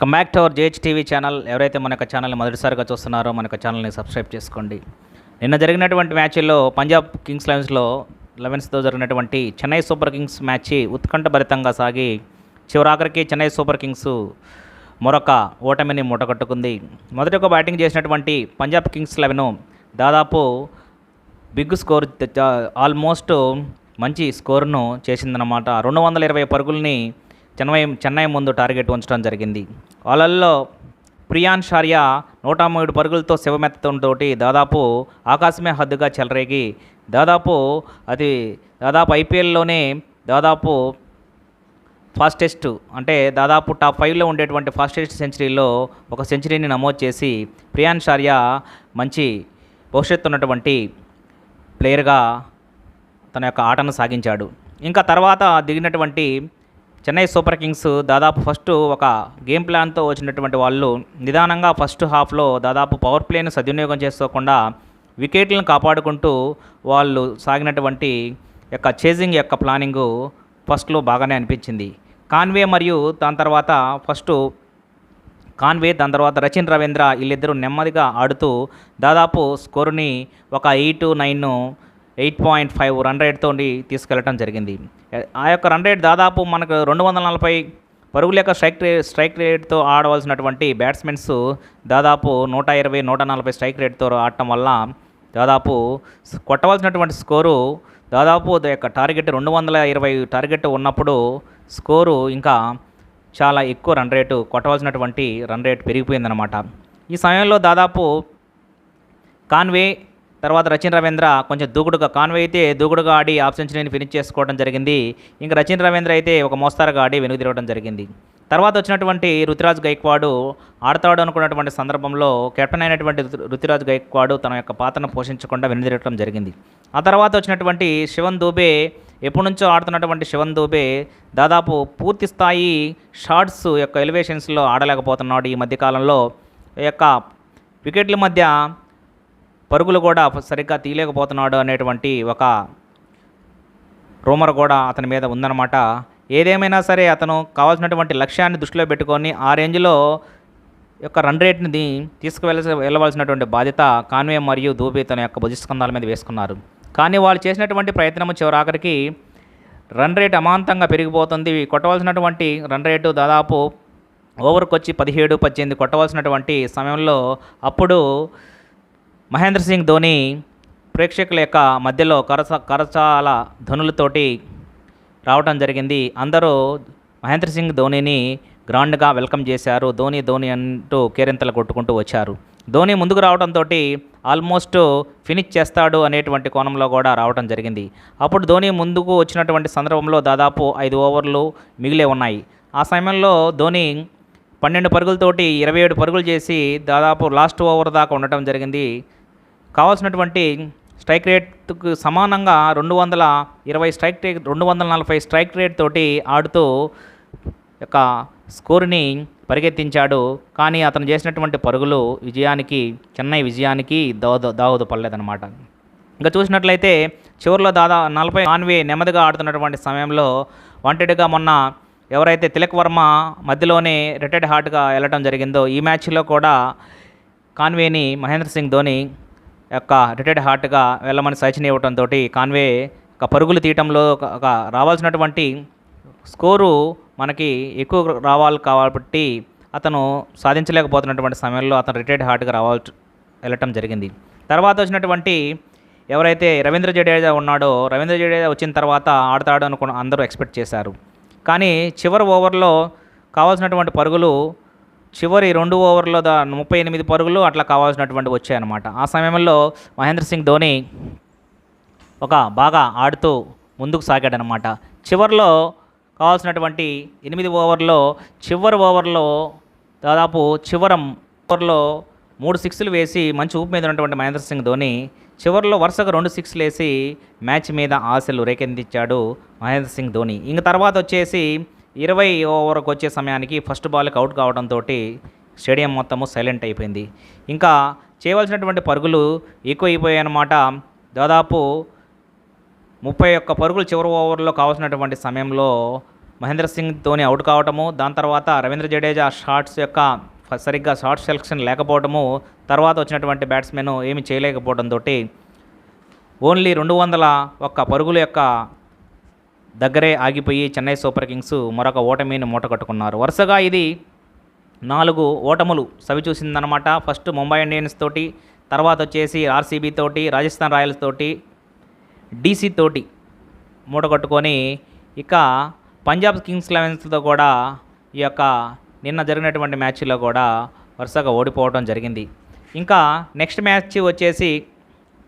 Welcome back to our JH TV channel. ఎవరైతే మన యొక్క ఛానల్ని మొదటిసారిగా చూస్తున్నారో మన యొక్క ఛానల్ని సబ్స్క్రైబ్ చేసుకోండి. నిన్న జరిగినటువంటి మ్యాచ్ల్లో పంజాబ్ కింగ్స్ లెవెన్స్తో జరిగినటువంటి చెన్నై సూపర్ కింగ్స్ మ్యాచ్ ఉత్కంఠభరితంగా సాగి చివరాఖరికి చెన్నై సూపర్ కింగ్స్ మరొక ఓటమిని మూటగట్టుకుంది. మొదటగా బ్యాటింగ్ చేసినటువంటి పంజాబ్ కింగ్స్ 11 దాదాపు బిగ్ స్కోర్, ఆల్మోస్ట్ మంచి స్కోర్ను చేసిందన్నమాట. 220 పరుగుల్ని చెన్నై ముందు టార్గెట్ ఉంచడం జరిగింది. వాళ్ళల్లో ప్రియాన్ షారియా 103 పరుగులతో శివమెత్తడంతో దాదాపు ఆకాశమే హద్దుగా చెలరేగి దాదాపు ఐపీఎల్లోనే దాదాపు ఫాస్టెస్ట్, అంటే దాదాపు టాప్ 5లో ఉండేటువంటి ఫాస్టెస్ట్ సెంచరీలో ఒక సెంచరీని నమోదు చేసి ప్రియాన్ షారియా మంచి భవిష్యత్తు ఉన్నటువంటి ప్లేయర్గా తన యొక్క ఆటను సాగించాడు. ఇంకా తర్వాత దిగినటువంటి చెన్నై సూపర్ కింగ్స్ దాదాపు ఫస్ట్ ఒక గేమ్ ప్లాన్తో వచ్చినటువంటి వాళ్ళు నిదానంగా ఫస్ట్ హాఫ్లో దాదాపు పవర్ ప్లేను సద్వినియోగం చేసుకోకుండా వికెట్లను కాపాడుకుంటూ వాళ్ళు సాగినటువంటి యొక్క చేజింగ్ యొక్క ప్లానింగు ఫస్ట్లో బాగానే అనిపించింది. కాన్వే మరియు దాని తర్వాత రచిన్ రవీంద్ర వీళ్ళిద్దరూ నెమ్మదిగా ఆడుతూ దాదాపు స్కోరుని ఒక 8.5 రన్ రేట్తో తీసుకెళ్లడం జరిగింది. ఆ యొక్క రన్ రేట్ దాదాపు మనకు 240 పరుగుల యొక్క స్ట్రైక్ రేట్తో ఆడవలసినటువంటి బ్యాట్స్మెన్స్ దాదాపు 120-140 స్ట్రైక్ రేట్తో ఆడటం వల్ల దాదాపు కొట్టవలసినటువంటి స్కోరు దాదాపు యొక్క టార్గెట్ 220 టార్గెట్ ఉన్నప్పుడు స్కోరు ఇంకా చాలా ఎక్కువ రన్ రేటు కొట్టవలసినటువంటి రన్ రేట్ పెరిగిపోయిందనమాట. ఈ సమయంలో దాదాపు కాన్వే తర్వాత రచిన్ రవీంద్ర కొంచెం కాన్వే అయితే దూకుడుగా ఆడి హాఫ్ సెంచరీని ఫినిష్ చేసుకోవడం జరిగింది. ఇంకా రచిన్ రవీంద్ర అయితే ఒక మోస్తారుగా ఆడి వెనుదిరగడం జరిగింది. తర్వాత వచ్చినటువంటి రుతురాజ్ గైక్వాడ్ ఆడతాడు అనుకున్నటువంటి సందర్భంలో కెప్టెన్ అయినటువంటి రుతురాజ్ గైక్వాడ్ తన యొక్క పాత్రను పోషించకుండా వెనుదిరగడం జరిగింది. ఆ తర్వాత వచ్చినటువంటి శివన్ దూబే, ఎప్పటి నుంచో ఆడుతున్నటువంటి శివన్ దూబే దాదాపు పూర్తి స్థాయి షాట్స్ యొక్క ఎలివేషన్స్లో ఆడలేకపోతున్నాడు. ఈ మధ్యకాలంలో యొక్క వికెట్ల మధ్య పరుగులు కూడా సరిగ్గా తీయలేకపోతున్నాడు అనేటువంటి ఒక రూమర్ కూడా అతని మీద ఉందన్నమాట. ఏదేమైనా సరే అతను కావాల్సినటువంటి లక్ష్యాన్ని దృష్టిలో పెట్టుకొని ఆ రేంజ్లో యొక్క రన్ రేట్ని వెళ్ళవలసినటువంటి బాధ్యత కాన్వే మరియు దూబే తన యొక్క భుజస్కంధాల మీద వేసుకున్నారు. కానీ వాళ్ళు చేసినటువంటి ప్రయత్నము చివరాఖరికి రన్ రేట్ అమాంతంగా పెరిగిపోతుంది. కొట్టవలసినటువంటి రన్ రేటు దాదాపు ఓవర్కి వచ్చి 17-18 కొట్టవలసినటువంటి సమయంలో అప్పుడు మహేంద్ర సింగ్ ధోని ప్రేక్షకుల యొక్క మధ్యలో కరచాల ధ్వనులతోటి రావడం జరిగింది. అందరూ మహేంద్ర సింగ్ ధోనిని గ్రాండ్గా వెల్కమ్ చేశారు. ధోని అంటూ కేరింతలు కొట్టుకుంటూ వచ్చారు. ధోని ముందుకు రావడంతో ఆల్మోస్ట్ ఫినిష్ చేస్తాడు అనేటువంటి కోణంలో కూడా రావడం జరిగింది. అప్పుడు ధోని ముందుకు వచ్చినటువంటి సందర్భంలో దాదాపు 5 ఓవర్లు మిగిలే ఉన్నాయి. ఆ సమయంలో ధోని 12 పరుగులతోటి 27 పరుగులు చేసి దాదాపు లాస్ట్ ఓవర్ దాకా ఉండటం జరిగింది. కావాల్సినటువంటి స్ట్రైక్ రేట్కు సమానంగా 240 స్ట్రైక్ రేట్ తోటి ఆడుతూ యొక్క స్కోరుని పరిగెత్తించాడు. కానీ అతను చేసినటువంటి పరుగులు చెన్నై విజయానికి దోహదపడలేదన్నమాట. ఇంకా చూసినట్లయితే చివరిలో దాదాపు 40 కాన్వే నెమ్మదిగా ఆడుతున్నటువంటి సమయంలో వాంటెడ్గా మొన్న ఎవరైతే తిలక్ వర్మ మధ్యలోనే రిటైర్డ్ హార్ట్గా వెళ్ళటం జరిగిందో ఈ మ్యాచ్లో కూడా కాన్వేని మహేంద్ర సింగ్ ధోని యొక్క రిటైర్డ్ హార్ట్గా వెళ్ళమని సూచన ఇవ్వడంతో కాన్వే ఒక పరుగులు తీయటంలో రావాల్సినటువంటి స్కోరు మనకి ఎక్కువ రావాలి కాబట్టి అతను సాధించలేకపోతున్నటువంటి సమయంలో అతను రిటైర్డ్ హార్ట్గా వెళ్ళటం జరిగింది. తర్వాత వచ్చినటువంటి ఎవరైతే రవీంద్ర జడేజా ఉన్నాడో రవీంద్ర జడేజా వచ్చిన తర్వాత ఆడతాడు అనుకుని అందరూ ఎక్స్పెక్ట్ చేశారు. కానీ చివరి ఓవర్లో కావాల్సినటువంటి పరుగులు చివరి 2 ఓవర్లో 38 పరుగులు అట్లా కావాల్సినటువంటి వచ్చాయన్నమాట. ఆ సమయంలో మహేంద్ర సింగ్ ధోని ఒక బాగా ఆడుతూ ముందుకు సాగాడనమాట. చివరిలో కావాల్సినటువంటి 8 ఓవర్లో చివరి ఓవర్లో దాదాపు ఓవర్లో 3 సిక్స్లు వేసి మంచి ఊపు మీద ఉన్నటువంటి మహేంద్ర సింగ్ ధోని చివరిలో వరుసగా 2 సిక్స్లు వేసి మ్యాచ్ మీద ఆశలు రేకెత్తించాడు మహేంద్ర సింగ్ ధోని. ఇంక తర్వాత వచ్చేసి 20 ఓవర్కి వచ్చే సమయానికి ఫస్ట్ బాల్కి అవుట్ కావడంతో స్టేడియం మొత్తము సైలెంట్ అయిపోయింది. ఇంకా చేయవలసినటువంటి పరుగులు ఎక్కువ అయిపోయాయి అన్నమాట. దాదాపు 31 పరుగులు చివరి ఓవర్లో కావాల్సినటువంటి సమయంలో మహేంద్ర సింగ్ ధోని అవుట్ కావటము, దాని తర్వాత రవీంద్ర జడేజా సరిగ్గా షార్ట్ సెలక్షన్ లేకపోవడము, తర్వాత వచ్చినటువంటి బ్యాట్స్మెన్ ఏమి చేయలేకపోవడంతో ఓన్లీ 201 పరుగుల యొక్క దగ్గరే ఆగిపోయి చెన్నై సూపర్ కింగ్స్ మరొక ఓటమిని మూటగట్టుకున్నారు. వరుసగా ఇది 4 ఓటములు సవిచూసిందనమాట. ఫస్ట్ ముంబై ఇండియన్స్ తోటి, తర్వాత వచ్చేసి ఆర్సీబీ తోటి, రాజస్థాన్ రాయల్స్ తోటి, డీసీ తోటి మూటగట్టుకొని ఇక పంజాబ్ కింగ్స్ 11తో కూడా ఈ యొక్క నిన్న జరిగినటువంటి మ్యాచ్లో కూడా వరుసగా ఓడిపోవడం జరిగింది. ఇంకా నెక్స్ట్ మ్యాచ్ వచ్చేసి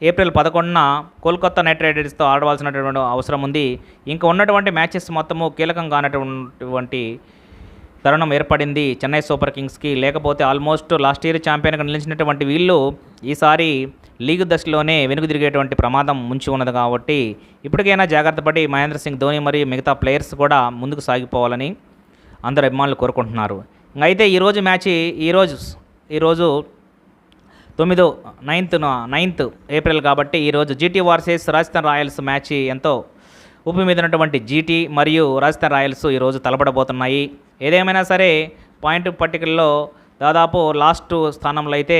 ఏప్రిల్ 11న కోల్కతా నైట్ రైడర్స్తో ఆడవలసినటువంటి అవసరం ఉంది. ఇంకా ఉన్నటువంటి మ్యాచెస్ మొత్తము కీలకం కానటువంటి తరుణం ఏర్పడింది చెన్నై సూపర్ కింగ్స్కి. లేకపోతే ఆల్మోస్ట్ లాస్ట్ ఇయర్ ఛాంపియన్గా నిలిచినటువంటి వీళ్ళు ఈసారి లీగ్ దశలోనే వెనుక తిరిగేటువంటి ప్రమాదం ముంచి ఉన్నది. కాబట్టి ఇప్పటికైనా జాగ్రత్త పడి మహేంద్ర సింగ్ ధోని మరియు మిగతా ప్లేయర్స్ కూడా ముందుకు సాగిపోవాలని అందరు అభిమానులు కోరుకుంటున్నారు. అయితే ఈరోజు మ్యాచ్ ఈరోజు 9th ఏప్రిల్ కాబట్టి ఈరోజు GT versus Rajasthan Royals match ఎంతో ఊపి మీద ఉన్నటువంటి జీటీ మరియు రాజస్థాన్ రాయల్స్ ఈరోజు తలపడబోతున్నాయి. ఏదేమైనా సరే పాయింట్ పట్టికల్లో దాదాపు లాస్ట్ స్థానంలో అయితే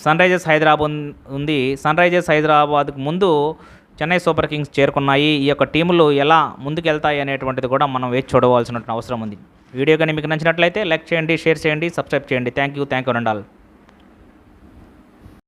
సన్ రైజర్స్ హైదరాబాద్ ఉంది. సన్ రైజర్స్ హైదరాబాద్కు ముందు చెన్నై సూపర్ కింగ్స్ చేరుకున్నాయి. ఈ యొక్క టీములు ఎలా ముందుకెళ్తాయి అనేటువంటిది కూడా మనం వేచి చూడవలసిన అవసరం ఉంది. వీడియో కానీ మీకు నచ్చినట్లయితే లైక్ చేయండి, షేర్ చేయండి, సబ్స్క్రైబ్ చేయండి. Thank you and all.